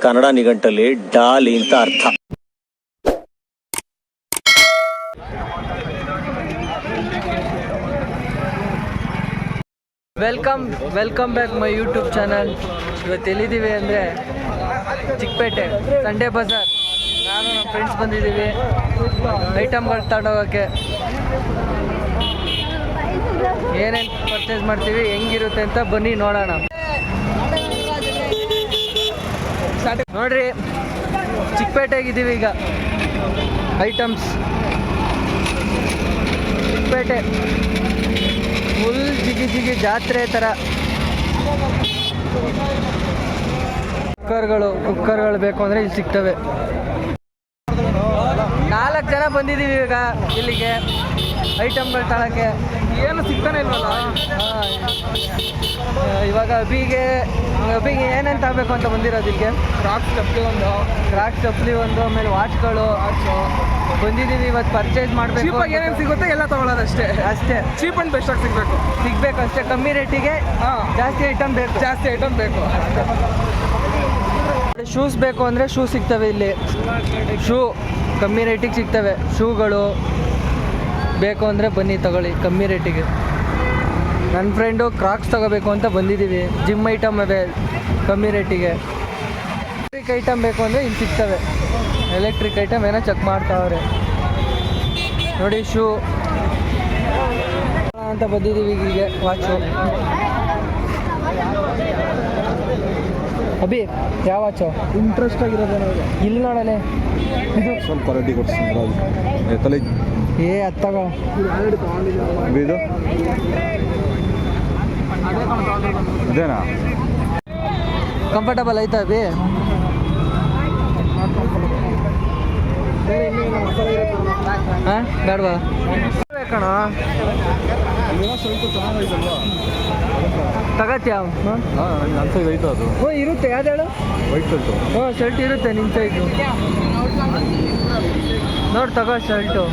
ಕನ್ನಡ ನಿಘಂಟಲ್ಲಿ ಡಾಲಿ ಅಂತ ಅರ್ಥ. Welcome back my YouTube channel. ಇವತ್ತು ಎಲ್ಲಿದ್ದೀವಿ ಅಂದರೆ ಚಿಕ್ಕಪೇಟೆ ಸಂಡೇ ಬಜಾರ್. ನಾನು ನಮ್ಮ ಫ್ರೆಂಡ್ಸ್ ಬಂದಿದ್ದೀವಿ ಐಟಮ್ಗಳು ತಗೊಂಡೋಗೋಕ್ಕೆ. ಏನೇನು ಪರ್ಚೇಸ್ ಮಾಡ್ತೀವಿ, ಹೆಂಗಿರುತ್ತೆ ಅಂತ ಬನ್ನಿ ನೋಡೋಣ. ನೋಡ್ರಿ, ಚಿಕ್ಕಪೇಟೆಗಿದ್ದೀವಿ ಈಗ. ಐಟಮ್ಸ್ ಚಿಕ್ಕಪೇಟೆ ಫುಲ್ ಜಿಗಿ ಜಾತ್ರೆ ಥರ. ಕುಕ್ಕರ್ಗಳು ಬೇಕು ಅಂದರೆ ಇಲ್ಲಿ ಸಿಗ್ತವೆ. 4 ಜನ ಬಂದಿದ್ದೀವಿ ಈಗ ಇಲ್ಲಿಗೆ ಐಟಮ್ಗಳು ತಗೊಳ್ಳೋಕ್ಕೆ. ಏನು ಸಿಗ್ತಾನೆ ಇಲ್ವಲ್ಲ. ಇವಾಗ ಅಬಿಗೆ ಏನೇನು ತಗೋಬೇಕು ಅಂತ ಬಂದಿರೋದು ಇಲ್ಲಿಗೆ. ಕ್ರಾಕ್ಸ್ ಚಪ್ಪಲಿ ಒಂದು ಆಮೇಲೆ ವಾಚ್ಗಳು ಬಂದಿದ್ದೀವಿ. ಇವತ್ತು ಪರ್ಚೇಸ್ ಮಾಡಬೇಕು. ಏನೇನು ಸಿಗುತ್ತೆ ಎಲ್ಲ ತಗೊಳ್ಳೋದು ಅಷ್ಟೇ. ಚೀಪ್ ಆ್ಯಂಡ್ ಬೆಸ್ಟ್ ಆಗಿ ಸಿಗಬೇಕು ಅಷ್ಟೇ. ಕಮ್ಮಿ ರೇಟಿಗೆ ಜಾಸ್ತಿ ಐಟಮ್ ಬೇಕು. ಶೂಸ್ ಬೇಕು ಅಂದರೆ ಶೂ ಸಿಗ್ತವೆ ಇಲ್ಲಿ. ಶೂ ಕಮ್ಮಿ ರೇಟಿಗೆ ಸಿಗ್ತವೆ. ಶೂಗಳು ಬೇಕು ಅಂದರೆ ಬನ್ನಿ ತಗೊಳ್ಳಿ ಕಮ್ಮಿ ರೇಟಿಗೆ. ನನ್ನ ಫ್ರೆಂಡು ಕ್ರಾಕ್ಸ್ ತಗೋಬೇಕು ಅಂತ ಬಂದಿದ್ದೀವಿ. ಜಿಮ್ ಐಟಮ್ ಅವೆ ಕಮ್ಮಿ ರೇಟಿಗೆ. ಎಲೆಕ್ಟ್ರಿಕ್ ಐಟಮ್ ಬೇಕು ಅಂದರೆ ಇಲ್ಲಿ ಸಿಗ್ತವೆ. ಎಲೆಕ್ಟ್ರಿಕ್ ಐಟಮ್ ಏನೋ ಚೆಕ್ ಮಾಡ್ತಾವ್ರೆ ನೋಡಿ. ಶೂ ಅಂತ ಬಂದಿದ್ದೀವಿ ಹೀಗೆ. ವಾಚು ಅಭಿ ಯಾವ ವಾಚು ಇಂಟ್ರೆಸ್ಟ್ ಆಗಿರೋದು ಇಲ್ಲಿ ನೋಡಲೆ. ಇದು ಸ್ವಲ್ಪ ರೆಡಿ ಕೊಡ್ತೀನಿ ಹತ್ತಗ ಇದು ಇದೇನಾ ಕಂಫರ್ಟಬಲ್ ಐತಾ ಅಭಿ? ಹಾಂ ಬೇಡವಾ ಬೇಕಣ ತಗತ್ಯಾ? ಐತೆ ಅದು. ಹ್ಞೂ ಇರುತ್ತೆ. ಯಾವ್ದು ಹೇಳು? White shirt. ಹ್ಞೂ ಶರ್ಟ್ ಇರುತ್ತೆ ನಿಮ್ಮ ಸೈಜು. ನೋಡಿ ತಗೋ ಶರ್ಟು.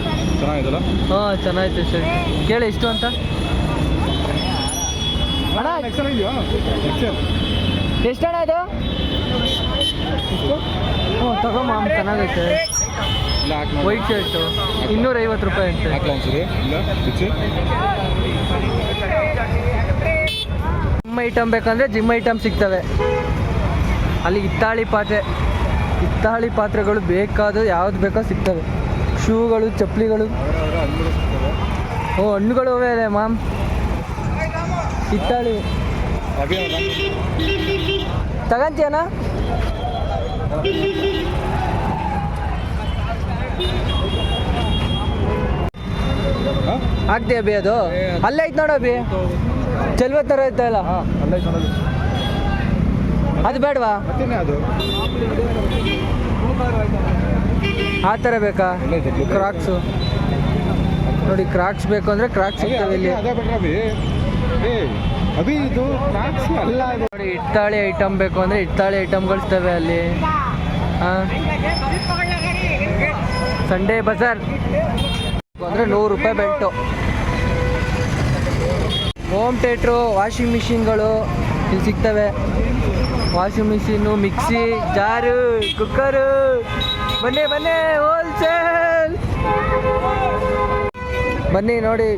ಚೆನ್ನಾಗಿದಲ್ಲ? ಹಾಂ ಚೆನ್ನಾಗಿತ್ತು ಶರ್ಟ್. ಕೇಳಿ ಎಷ್ಟು ಅಂತ ಅಣ್ಣ? ಎಷ್ಟಣ್ಣ ಇದು? ಹ್ಞೂ ತಗೋ ಮಾಮ್, ಚೆನ್ನಾಗೈತೆ. ವೈಟ್ ಶರ್ಟು 250 ರೂಪಾಯಿ ಅಂತೆ. ಜಿಮ್ ಐಟಮ್ ಬೇಕಂದರೆ ಜಿಮ್ ಐಟಮ್ ಸಿಗ್ತವೆ ಅಲ್ಲಿ. ಹಿತ್ತಾಳಿ ಪಾತ್ರೆಗಳು ಬೇಕಾದ ಯಾವ್ದು ಬೇಕೋ ಸಿಗ್ತವೆ. ಶೂಗಳು, ಚಪ್ಪಲಿಗಳು, ಹಣ್ಣುಗಳು ಅವೆ ಮಾಮ್. ಹಿತ್ತಾಳಿ ತಗಂತೀಯನ? ಆಗ್ತೀಯ ಅಭಿ? ಅದು ಅಲ್ಲೇ ಐತೆ ನೋಡು ಅಭಿ. ಚೆಲ್ವ ಥರ ಐತಲ್ಲ ಅದು ಬೇಡವಾ? ಆ ಥರ ಬೇಕಾ? ಕ್ರಾಕ್ಸು ನೋಡಿ. ಕ್ರಾಕ್ಸ್ ಬೇಕು ಅಂದರೆ ಕ್ರಾಕ್ಸ್ ಸಿಗ್ತವೆ ಇಲ್ಲಿ. ನೋಡಿ, ಹಿತ್ತಾಳಿ ಐಟಮ್ ಬೇಕು ಅಂದರೆ ಹಿತ್ತಾಳಿ ಐಟಮ್ಗಳು ಸಿಗ್ತವೆ ಅಲ್ಲಿ. ಹಾಂ, ಸಂಡೇ ಬಜಾರ್ ಅಂದರೆ 100 ರೂಪಾಯಿ ಬೆಲ್ಟು. ಹೋಮ್ ಥಿಯೇಟ್ರು, ವಾಷಿಂಗ್ ಮಿಷಿನ್ಗಳು ಇಲ್ಲಿ ಸಿಗ್ತವೆ. ವಾಷಿಂಗ್ ಮಿಷಿನ್ನು, ಮಿಕ್ಸಿ, ಜಾರು, ಕುಕ್ಕರು. ಬನ್ನಿ ಹೋಲ್ಸೇಲ್ ಬನ್ನಿ ನೋಡಿ.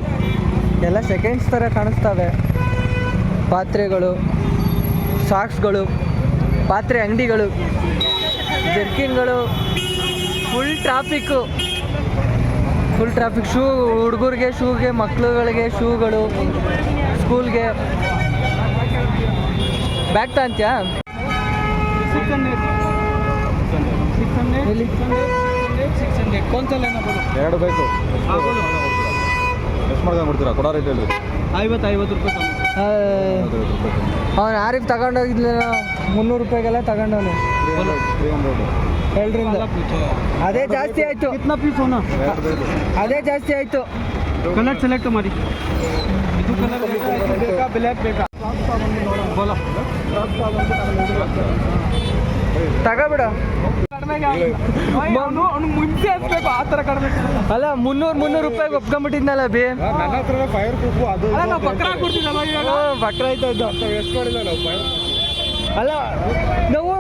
ಎಲ್ಲ ಸೆಕೆಂಡ್ಸ್ ಥರ ಕಾಣಿಸ್ತವೆ. ಪಾತ್ರೆಗಳು, ಸಾಕ್ಸ್ಗಳು, ಪಾತ್ರೆ ಅಂಗಡಿಗಳು, ಜರ್ಕಿನ್ಗಳು. Full traffic. ಶೂ ಹುಡುಗರಿಗೆ ಶೂಗೆ, ಮಕ್ಕಳುಗಳಿಗೆ ಶೂಗಳು, ಸ್ಕೂಲ್ಗೆ. ಬ್ಯಾಗ್ ತಗೊಂತ್ಯಾ? ಎರಡು ಬೇಕು. ಎಷ್ಟು ಮಾಡ್ಕೊಂಡು ಕೊಡ್ತೀರಾ? ಕೊಡೋ ರೇಟ್ ಹೇಳಿ. 50 ರೂಪಾಯಿ. ಅವನು ಆರಿಫ್ ತಗೊಂಡೋಗಿದ್ಲ 300 ರೂಪಾಯಿಗೆಲ್ಲ ತಗೊಂಡವನು. 200 ಅದೇ ಜಾಸ್ತಿ ಆಯಿತು. ಅದೇ ಜಾಸ್ತಿ ಆಯಿತು. ಕಲರ್ ಸೆಲೆಕ್ಟ್ ಮಾಡಿ. ಇದು ಕಲರ್ ಬೇಕಾ ಬ್ಲ್ಯಾಕ್ ಬೇಕಾ? ತಗೋಬಿಡ. ಮುಂಚೆ ಹಚ್ಬೇಕು ಆ ಥರ ಕಡಿಮೆ. ಅಲ್ಲ 300 ರೂಪಾಯಿಗೆ ಒಪ್ಕೊಂಡ್ಬಿಟ್ಟಿದ್ನಲ್ಲ ಬಿ. ನನ್ನ ಹತ್ರ 5 ರೂಪಾಯಿ ಅದು ಬಕ್ರ ಕೊಡ್ತಿದ್ದಲ್ಲ. ಬಕ್ರ ಆಯ್ತು. ಎಷ್ಟು ಮಾಡಿಲ್ಲ ನಾವು ಅಲ್ಲ ನಾವು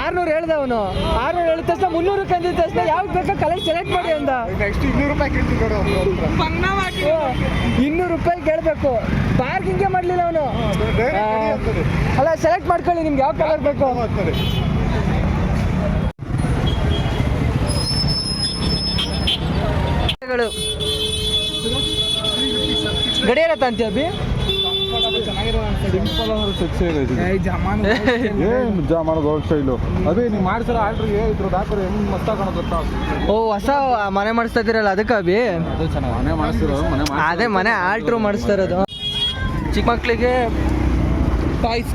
600 ಹೇಳ್ದೆ ಅವನು. 600 ಹೇಳಿದ ತಕ್ಷಣ 300 ಅಂದಿದ ತಕ್ಷಣ ಯಾವ್ದು ಬೇಕೋ ಕಲರ್ ಸೆಲೆಕ್ಟ್ ಮಾಡಿ ಅಂದ. ನೆಕ್ಸ್ಟ್ 200 ರೂಪಾಯಿ ಕೇಳ್ತಿದ್ರು 200 ರೂಪಾಯಿ ಕೇಳಬೇಕು. ಬಾರ್ಗಿಂಗೆ ಮಾಡಲಿಲ್ಲ ಅವನು. ಅಲ್ಲ ಸೆಲೆಕ್ಟ್ ಮಾಡ್ಕೊಳ್ಳಿ ನಿಮ್ಗೆ ಯಾವ ಕಲರ್ ಬೇಕು. ಗಡಿಯಾರ ತಂತೀಯ ಅಭಿ? ಸಿಂಪಲ್ ಅಂದ್ರೆ ಸೆಕ್ಸಿ ಏನು ಜಾಮಾನು ಗೋಲ್ಡ್ ಸ್ಟೈಲು ಅದೇ ನೀವು ಮಾಡಿಸಲ್ಲ ಆರ್ಡ್ರಿಗೆ ಇದ್ರದ್ದು ಹಾಕೋರು ಹೆಂಗೆ ಮಸ್ತ ಕಾಣೋದು. ಓ ಹೊಸ ಮನೆ ಮಾಡಿಸ್ತಾ ಇದ್ದೀರಲ್ಲ ಅದಕ್ಕೆ ಅಭಿ? ಅದೇ ಚೆನ್ನಾಗಿ ಮನೆ ಮಾಡಿಸ್ತಿರೋ ಅದೇ ಮನೆ ಆಲ್ಟ್ರು ಮಾಡಿಸ್ತಾ ಇರೋದು. ಚಿಕ್ಕ ಮಕ್ಕಳಿಗೆ ಟಾಯ್ಸ್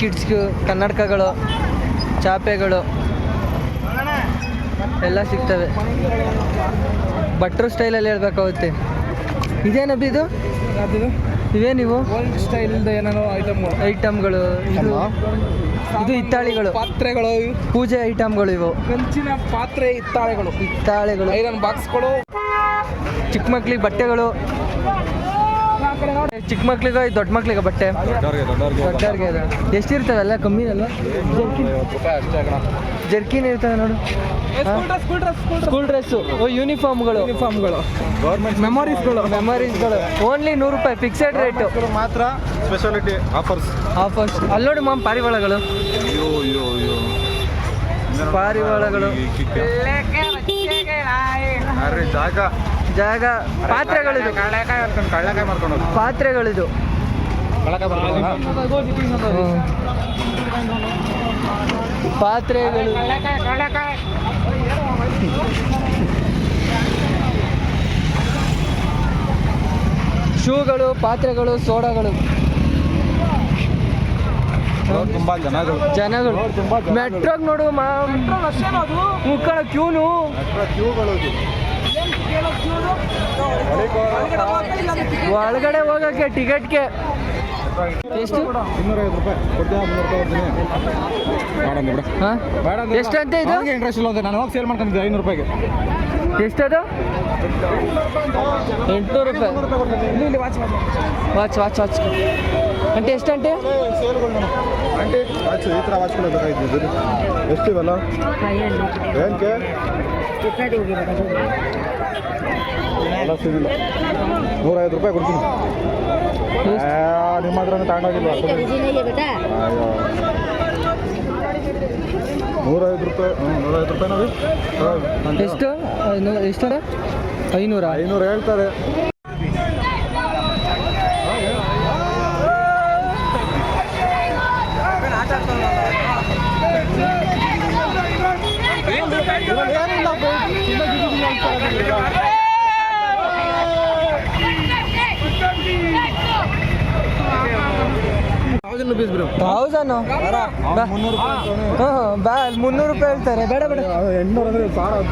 ಕಿಡ್ಸ್ ಕನ್ನಡಕಗಳು, ಚಾಪೆಗಳು ಎಲ್ಲ ಸಿಗ್ತವೆ. ಭಟ್ರು ಸ್ಟೈಲಲ್ಲಿ ಹೇಳ್ಬೇಕಾಗುತ್ತೆ. ಇದೇನಬ್ಬಿ ಇದು? ಇವೇನಿವು ಓಲ್ಡ್ ಸ್ಟೈಲ್ ಏನೇನೋ ಐಟಮ್ಗಳು? ಇದು ಹಿತ್ತಾಳಿಗಳು, ಪಾತ್ರೆಗಳು, ಪೂಜೆ ಐಟಮ್ಗಳು ಇವು. ಕಂಚಿನ ಪಾತ್ರೆ, ಹಿತ್ತಾಳೆಗಳು, ಐರನ್ ಬಾಕ್ಸ್ಗಳು, ಚಿಕ್ಕ ಮಕ್ಳಿಗೆ ಬಟ್ಟೆಗಳು. ಚಿಕ್ಕ ಮಕ್ಳಿಗೆ ದೊಡ್ಡ ಮಕ್ಳಿಗೆ ಬಟ್ಟೆ. ದೊಡ್ಡವ್ರಿಗೆ ಅದು ಎಷ್ಟಿರ್ತವೆ? ಎಲ್ಲ ಕಮ್ಮಿ ಅಲ್ಲ? ಜರ್ಕಿನ್ ಇರ್ತವೆ ನೋಡು. ಸ್ಕೂಲ್ ಡ್ರೆಸ್ಸು, ಯೂನಿಫಾರ್ಮ್ಗಳು, ಗೌರ್ಮೆಂಟ್ ಮೆಮೊರೀಸ್ಗಳು ಓನ್ಲಿ 100 ರೂಪಾಯಿ ಫಿಕ್ಸೆಡ್ ರೇಟು ಮಾತ್ರ. Speciality offers. ಅಲ್ಲಿ ನೋಡಿ ಮಾಮ್ ಪಾರಿವಾಳಗಳು, ಪಾರಿವಾಳಗಳು, ಜಾಗ ಪಾತ್ರೆಗಳಿದು, ಕಳ್ಳಕಾಯಿ ಮಾಡ್ಕೊಂಡು ಪಾತ್ರೆಗಳಿದು, ಪಾತ್ರೆಗಳು, ಶೂಗಳು, ಪಾತ್ರೆಗಳು, ಸೋಡಾಗಳು. ತುಂಬಾ ಜನಗಳು ಮೆಟ್ರೋಗ್ ನೋಡು ಮುಖ ಕ್ಯೂನು. ಒಳಗಡೆ ಹೋಗಕ್ಕೆ ಟಿಕೆಟ್ಗೆ ಎಷ್ಟು? 250 ರೂಪಾಯಿ ಕೊಡ್ತೀನಿ. 300 ರೂಪಾಯಿ ಕೊಡ್ತೀನಿ. ಹಾಂ ಎಷ್ಟಂತೆ ಇದು? ಇಂಟ್ರೆಸ್ಟ್ ಇಲ್ಲ ನಾನು ಹೋಗಿ ಸೇಲ್ ಮಾಡ್ಕೊಂಡಿದ್ದೆ 500 ರೂಪಾಯಿಗೆ. ಎಷ್ಟದು? 800 ರೂಪಾಯಿ. ವಾಚ್ ಅಂಟೆ ಎಷ್ಟಂಟೆ? ಆಂಟಿ ವಾಚ್ ಈ ಥರ ವಾಚ್ಗಳು ಬೇಕಾಗಿದ್ದು ಎಷ್ಟಿವಲ್ಲ ಏನಕ್ಕೆ ಎಲ್ಲ ಸಿಗಿಲ್ಲ. 150 ರೂಪಾಯಿ ಕೊಡ್ತೀನಿ. ನಿಮ್ಮ ಹತ್ರ ತಗೊಂಡೋಗಿಲ್ವ? ಅಯ್ಯೋ 150 ರೂಪಾಯಿ. 150 ರೂಪಾಯಿ ನೋಡಿ. ಎಷ್ಟು? ಎಷ್ಟು? 500 ಹೇಳ್ತಾರೆ. ಥೌಸಂಡು ಬಾ 300 ರೂಪಾಯಿ ಹೇಳ್ತಾರೆ. ಬೇಡ 800 ಅಂದರೆ 1000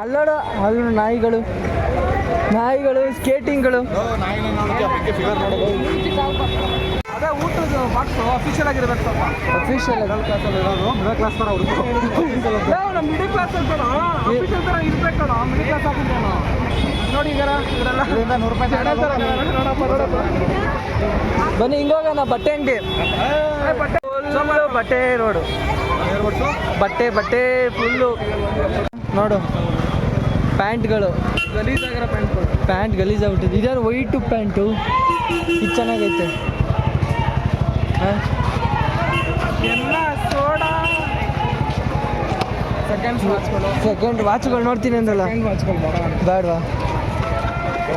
ಅಲ್ಲೋಡ ಅಲ್ಲಿ ನಾಯಿಗಳು, ಸ್ಕೇಟಿಂಗ್ಗಳು. ಅದೇ ಊಟದ ಬಾಕ್ಸು ಅಫಿಷಿಯಲ್ ಆಗಿರ್ಬೇಕು ಸ್ವಲ್ಪ. ಅಫಿಷಿಯಲ್ ನಾವು ನಮ್ಮ ಮಿಡಲ್ ಕ್ಲಾಸ್ ಅನ್ಕೋಣ, ಅಫಿಷಿಯಲ್ ಥರ ಇರ್ಬೇಕು ಕಣ. ಮಿಡಲ್ ಕ್ಲಾಸ್ ಹಾಕಿದ್ದೇನೋ ನೋಡಿ ಈಗ ಇದರೆಲ್ಲ 100 ರೂಪಾಯಿ ನೋಡಪ್ಪ. ಬನ್ನಿ ಹಿಂಗೋಗೋಣ. ಬಟ್ಟೆ ಅಂಗಡಿ, ಬಟ್ಟೆ ರೋಡು, ಬಟ್ಟೆ ಫುಲ್ಲು ನೋಡು. ಪ್ಯಾಂಟ್ಗಳು ಗಲೀಜಾಗಿರೋ ಪ್ಯಾಂಟ್ಗಳು. ಪ್ಯಾಂಟ್ ಗಲೀಜಾಗ್ಬಿಟ್ಟಿದೆ. ಇದಾರು ವೈಟು ಪ್ಯಾಂಟು, ಇದು ಚೆನ್ನಾಗೈತೆ. ಹಾಂ ಎಲ್ಲ ಸೋಡಾ. ಸೆಕೆಂಡ್ ವಾಚ್ಗಳು ನೋಡ್ತೀನಿ ಅಂದ್ರಲ್ಲ, ವಾಚ್ಗಳು ಬೇಡವಾ?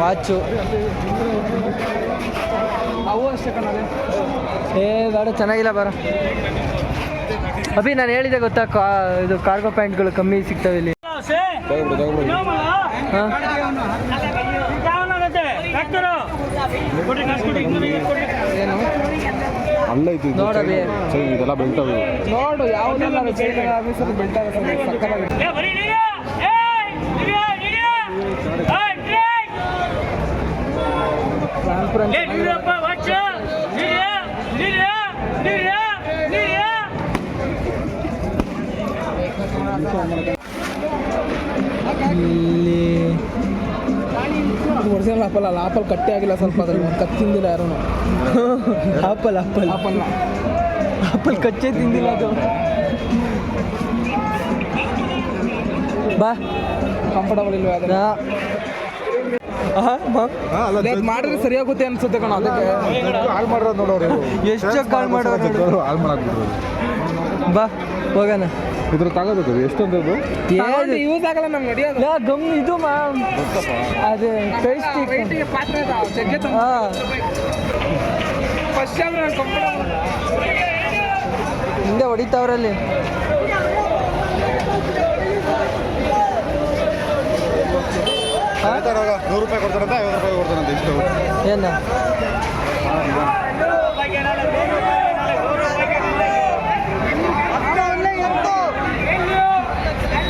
ವಾಚು ಅವು ಅಷ್ಟೇ ಕಣಲೆ. ಬೇಡ, ಚೆನ್ನಾಗಿಲ್ಲ ಬರ. ಅಭಿ ನಾನು ಹೇಳಿದೆ ಗೊತ್ತಾ, ಇದು ಕಾರ್ಗೋ ಪ್ಯಾಂಟ್ಗಳು ಕಮ್ಮಿ ಸಿಗ್ತವೆ ಇಲ್ಲಿ. ಹಾಂ ಏನು ಅಲ್ಲೈತಿ ನೋಡಬಿ ಇದೆಲ್ಲ ಬೆಳ್ತವೆ. ನೋಡು ಯಾವುದೆಲ್ಲ ಆಫೀಸಲ್ಲಿ ಬೆಲ್ಟಾಗುತ್ತೆ ಸಕ್ಕತ್ತಾಗಿ. ಇಲ್ಲಿ ಒರಿಜಿನಲ್ ಆಪಲ್ ಅಲ್ಲ, ಆಪಲ್ ಕಟ್ಟೆ ಆಗಿಲ್ಲ ಸ್ವಲ್ಪ, ಅದ್ರಲ್ಲಿ ಕಟ್ ತಿಂದಿಲ್ಲ ಯಾರೂ. ಆಪಲ್ ಕಚ್ಚೆ ತಿಂದಿಲ್ಲ ಅದು. ಬಾ ಕಂಫರ್ಟಬಲ್ ಇಲ್ವೇ ಅದನ್ನ ಮಾಡಿದ್ರೆ ಸರಿಯಾಗುತ್ತೆ ಅನ್ಸುತ್ತೆ ಕಣ. ಅದಕ್ಕೆ ಹಾಳು ಮಾಡೋದು ನೋಡೋರು, ಎಷ್ಟು ಕಾಲ್ ಮಾಡೋರು. ಹಾಳು ಮಾಡಾಕ್ಬಿಟ್ರು. ಬಾ ಹೋಗೋಣ. ಇದ್ರ ತಗೋಬೇಕು ಎಷ್ಟೊಂದು ಯೂಸ್ ಆಗಲ್ಲ ನಮ್ಗೆ ನಡೆಯೋದು. ಗಮ್ ಇದು ಮ್ಯಾಮ್ ಅದೇ ವೆಯ್ಟಿಗೆ ಪಾತ್ರೆ ಜಗ್ಗೆ ಫಸ್ಟ್ ಆದ್ರೆ ಕಂಫರ್ಟಬಲ್ ಹಿಂದೆ ಹೊಡಿತಾವ್ರಲ್ಲಿ. ₹100 ಕೊಡ್ತಾರಂತೆ, 50 ರೂಪಾಯಿ ಕೊಡ್ತಾರಂತೆ. ಇಷ್ಟು ಏನು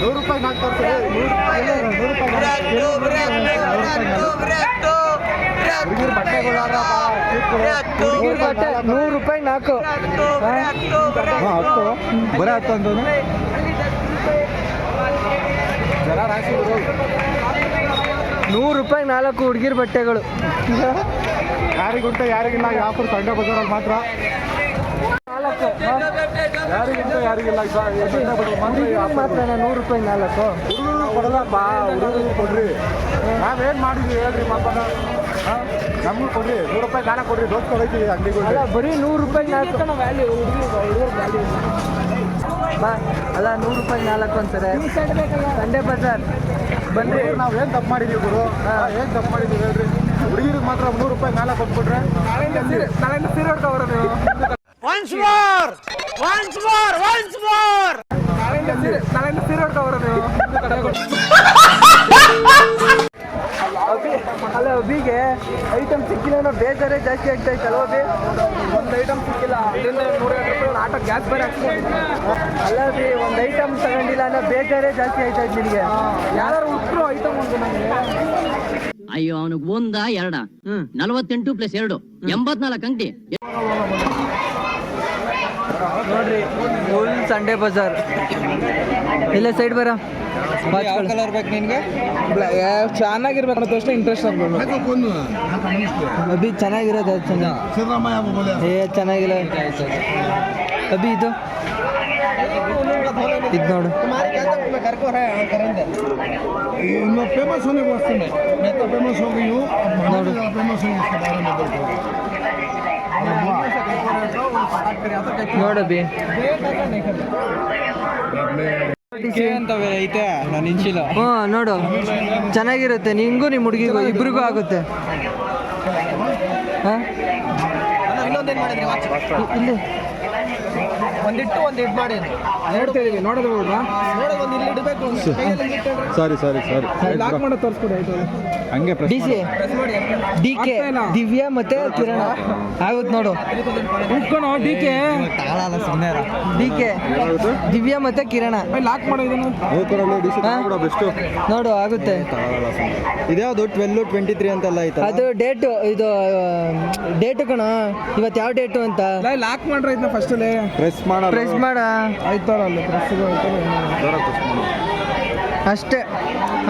₹100 ನಾಲ್ಕು ತರ್ತಾರೆ. ಹುಡುಗಿರು ಬಟ್ಟೆಗಳು ಹುಡುಗಿರ್ ಬಟ್ಟೆ ₹100 ನಾಲ್ಕು. ಹಾಂ 10 ಬರೀ 10 ಅಂತಾನೆ ಜನ ರಾಶಿ ₹100 4 ಹುಡುಗಿರ್ ಬಟ್ಟೆಗಳು. ಯಾರಿಗುಂಟೆ ಯಾರಿಗಿಲ್ಲ. ಈ ಆಫರ್ ಸಂಡೆ ಬಜಾರಲ್ಲಿ ಮಾತ್ರ. ಯಾರಿಗಿಂತ ಯಾರಿಗಿಲ್ಲ. ಮಾತ್ರ ₹100 4. ಹುಡುಗರು ಕೊಡಲ್ಲಪ್ಪ, ಹುಡುಗರು ಕೊಡ್ರಿ. ನಾವೇನು ಮಾಡಿದ್ವಿ ಹೇಳ್ರಿ ಮಾಪನ. ನಮಗೂ ಕೊಡ್ರಿ, ₹100 ನಾಲ್ಕು ಕೊಡ್ರಿ. ದೋಸ್ತ ಕೊಡೈತಿ ಅಂಗಡಿಗಳು. ಅಲ್ಲ ಬರೀ ₹100 4 ವ್ಯಾಲ್ಯೂ ಹುಡುಗರು ವ್ಯಾಲ್ಯೂ. ಬಾ ಅಲ್ಲ ₹100 4 ಅಂತಾರೆ. ಸಂಡೆ ಬಜಾರ್ ಬನ್ರಿ. ನಾವೇನು ತಪ್ಪು ಮಾಡಿದೀವಿ ಗುರು? ಏನು ತಪ್ಪು ಮಾಡಿದೀವಿ ಹೇಳ್ರಿ? ಹುಡುಗಿರಿಗೆ ಮಾತ್ರ ₹100 4 ಕೊಟ್ಬಿಟ್ರೆ ನಾಳೆಯಿಂದ ಸೀರೆ ಹೊಡ್ಕೊಬರೋ ನೀವು. ನಾಳೆಯಿಂದ ಸೀರೆ ಹೊಡ್ಕೊಬರೋ ನೀವು. ಅಲ್ಲ ಅಭಿಗೆ ಐಟಮ್ ಸಿಕ್ಕಿಲ್ಲ, ಬೇಜಾರೇ ಜಾಸ್ತಿ ಆಗ್ತಾ ಇತ್ತಲ್ಲ ಅಭಿ. ಒಂದು ಐಟಮ್ ಸಿಕ್ಕಿಲ್ಲ, ಅದರಿಂದ ₹150 ಆಟೋ ಗ್ಯಾಸ್ ಬೇರೆ ಹಾಕ್ಸ್ಕೊಂಡಿದ್ದೀನಿ. ಅಲ್ಲ ಅಭಿ ಒಂದು ಐಟಮ್ ತಗೊಂಡಿಲ್ಲ ಅನ್ನೋ ಬೇಜಾರೇ ಜಾಸ್ತಿ ಆಯ್ತಾ ಇತ್ತು ನಿನಗೆ. ಯಾರು ಉಟ್ರು ಐಟಮ್ ಒಂದು ನನಗೆ. ಅಯ್ಯೋ ಅವನಿಗೆ 1 2 48 + 2 84 ಅಂಗಡಿ. ನೋಡ್ರಿ ಫುಲ್ ಸಂಡೆ ಬಜಾರ್. ಇಲ್ಲ ಸೈಡ್ ಬರ. ಕಲರ್ ಬೇಕು ನಿನಗೆ? ಚೆನ್ನಾಗಿರ್ಬೇಕು ಅನ್ನೋ ತಕ್ಷಣ ಇಂಟ್ರೆಸ್ಟ್ ಆಗ್ಬೇಕು. ಅಭಿ ಚೆನ್ನಾಗಿರೋದು ಅದು ಚೆಂದ. ಚೆನ್ನಾಗಿಲ್ಲ ಅಭಿ ಇದು ನೋಡು. फेमस होने को वास्ते में मैं तो फेमस हो गई हूँ. ನೋಡು फेमस हूँ इसके बारे में ನೋಡು ಅಭಿ ಅಂತವೇ ಐತೆ ನಾನು ಇಂಚಿಲ್ಲ. ಹ್ಞೂ ನೋಡು ಚೆನ್ನಾಗಿರುತ್ತೆ. ನಿಂಗೂ ನಿಮ್ಮ ಹುಡುಗಿಗೂ ಇಬ್ರಿಗೂ ಆಗುತ್ತೆ. ಹಾಂ ಇನ್ನೊಂದೇನು ಮಾಡಿದ್ರಿ? ಇಲ್ಲಿ ಒಂದಿಟ್ಟು ಒಂದು ಇದು ಮಾಡಿ ಹೇಳ್ತಿದೀವಿ. ನೋಡೋದು ನೋಡೋದು ಒಂದು ಇಲ್ಲಿ ಇಡಬೇಕು. ಸಾರಿ ಲಾಕ್ ಮಾಡೋದು ತೋರಿಸ್ಕೊಡಿ. ಆಯ್ತು ಹಂಗೆ ಡಿ ಸಿ DK ದಿವ್ಯಾ ಮತ್ತೆ ಕಿರಣ ಆಗುತ್ತೆ ನೋಡು. ಉಟ್ಕೊಣೋ DK DK ದಿವ್ಯಾ ಮತ್ತೆ ಕಿರಣ ಲಾಕ್ ಮಾಡೋ ಇದನ್ನು. ಬೆಸ್ಟ್ ನೋಡು ಆಗುತ್ತೆ. ಇದ್ಯಾವುದು 12 23 ಅಂತೆಲ್ಲ ಐತೆ. ಅದು ಡೇಟು, ಇದು ಡೇಟು ಕಣ. ಇವತ್ತು ಯಾವ ಡೇಟು ಅಂತ ಲಾಕ್ ಮಾಡ್ರೆ ಇದನ್ನ ಫಸ್ಟ್ ಅಲ್ಲೇ ಪ್ರೆಸ್ ಮಾಡ ಆಯ್ತಾರ ಅಲ್ಲಿ ಪ್ರೆಸ್ ಅಷ್ಟೇ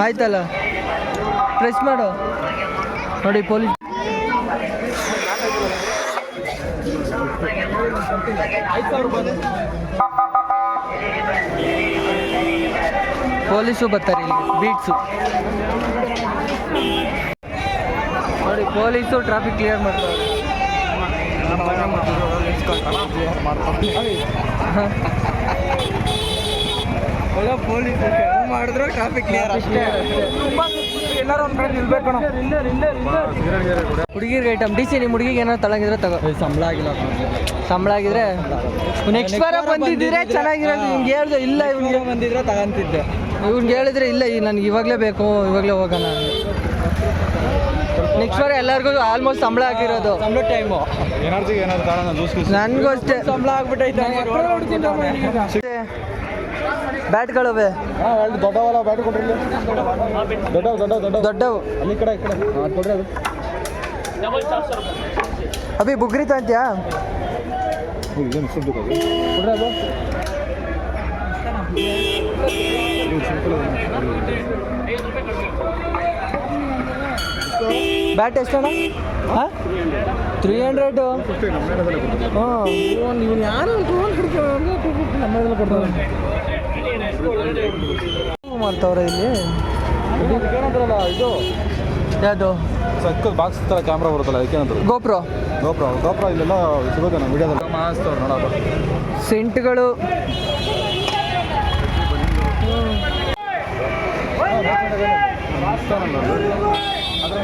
ಆಯ್ತಲ್ಲ. ಪ್ರೆಸ್ ಮಾಡು. ನೋಡಿ ಪೊಲೀಸ್ ಪೊಲೀಸು ಬರ್ತಾರೆ ಇಲ್ಲಿ. ಬೀಟ್ಸು ನೋಡಿ, ಪೊಲೀಸು ಟ್ರಾಫಿಕ್ ಕ್ಲಿಯರ್ ಮಾಡ್ತಾರೆ. ಪೊಲೀಸ್ ಮಾಡಿದ್ರು ಟ್ರಾಫಿಕ್ ಕ್ಲಿಯರ್ ಅಷ್ಟೇ. ಎಲ್ಲರೂ ಒಂದು ಕಡೆ ನಿಲ್ಬೇಕು. ಹುಡುಗಿರ್ಗೆ ಐಟಮ್ ಡಿ ಸಿ. ನಿಮ್ಮ ಹುಡುಗಿಗೆ ಏನೋ ತಳಗಿದ್ರೆ ತಗೋ. ಸಂಬಳ ಆಗಿದ್ರೆ ನೆಕ್ಸ್ಟ್ ವಾರ ಬಂದಿದ್ದರೆ ಚೆನ್ನಾಗಿರೋದು. ನಿಮ್ಗೆ ಹೇಳ್ದೆ ಇಲ್ಲ, ಇವ್ನಿಗೆ ಬಂದಿದ್ರೆ ತಗೊಂತಿದ್ದೆ. ಇವ್ನಿಗೆ ಹೇಳಿದ್ರೆ ಇಲ್ಲ ನನಗೆ ಇವಾಗಲೇ ಬೇಕು, ಇವಾಗಲೇ ಹೋಗೋಣ. ನೆಕ್ಸ್ಟ್ ವಾರ ಎಲ್ಲರಿಗೂ ಆಲ್ಮೋಸ್ಟ್ ಸಂಬಳ ಆಗಿರೋದು. ಸಂಬಳ ಟೈಮು ಎನರ್ಜಿಗೆ ಏನಾದ್ರು ಕಾರಣ ಜ್ಯೂಸ್ ನನಗೂ ಅಷ್ಟೇ. ಸಂಬಳ ಆಗ್ಬಿಟ್ಟೈತೆ. ಬ್ಯಾಟ್ಗಳವೆ ದೊಡ್ಡವಲ್ಲ ಬ್ಯಾಟ್ ಕೊಡ್ರಿ. ದೊಡ್ಡವು ಅಲ್ಲಿ ಈ ಕಡೆ ಕೊಡ್ರಿ. ಅದು ಅಭಿ ಬುಗ್ರಿ ತಂತ್ಯಾ? ಇದೇನು ಸುದ್ದು ಕೊಡ್ರಿ ಅದು. ಸಿಂಪಲ್ ಬ್ಯಾಟ್ ಎಷ್ಟಣ್ಣ ಹಾಂ 300 ಹಾಂ ನೀವು ಯಾರು ನಮ್ಮದೆಲ್ಲ ಕೊಡ್ತಾರೆ ಮಾಡ್ತಾವ್ರೆ ಇಲ್ಲಿ ಏನಂತಾರಲ್ಲ ಇದು ಯಾವುದು ಸಕ್ಕಲ್ ಬಾಕ್ಸ್ ಥರ ಕ್ಯಾಮ್ರಾ ಬರುತ್ತಲ್ಲ ಅದಕ್ಕೇನಂತಾರೆ ಗೋಪ್ರೋ ಗೋಪ್ರ ಇಲ್ಲೆಲ್ಲ ಸಿಗೋದೆ ನಮ್ಮ ವಿಡಿಯೋದಲ್ಲಿ ಮಾಸ್ತವ್ರು ನೋಡೋದು ಸೆಂಟ್ಗಳು ಅದರ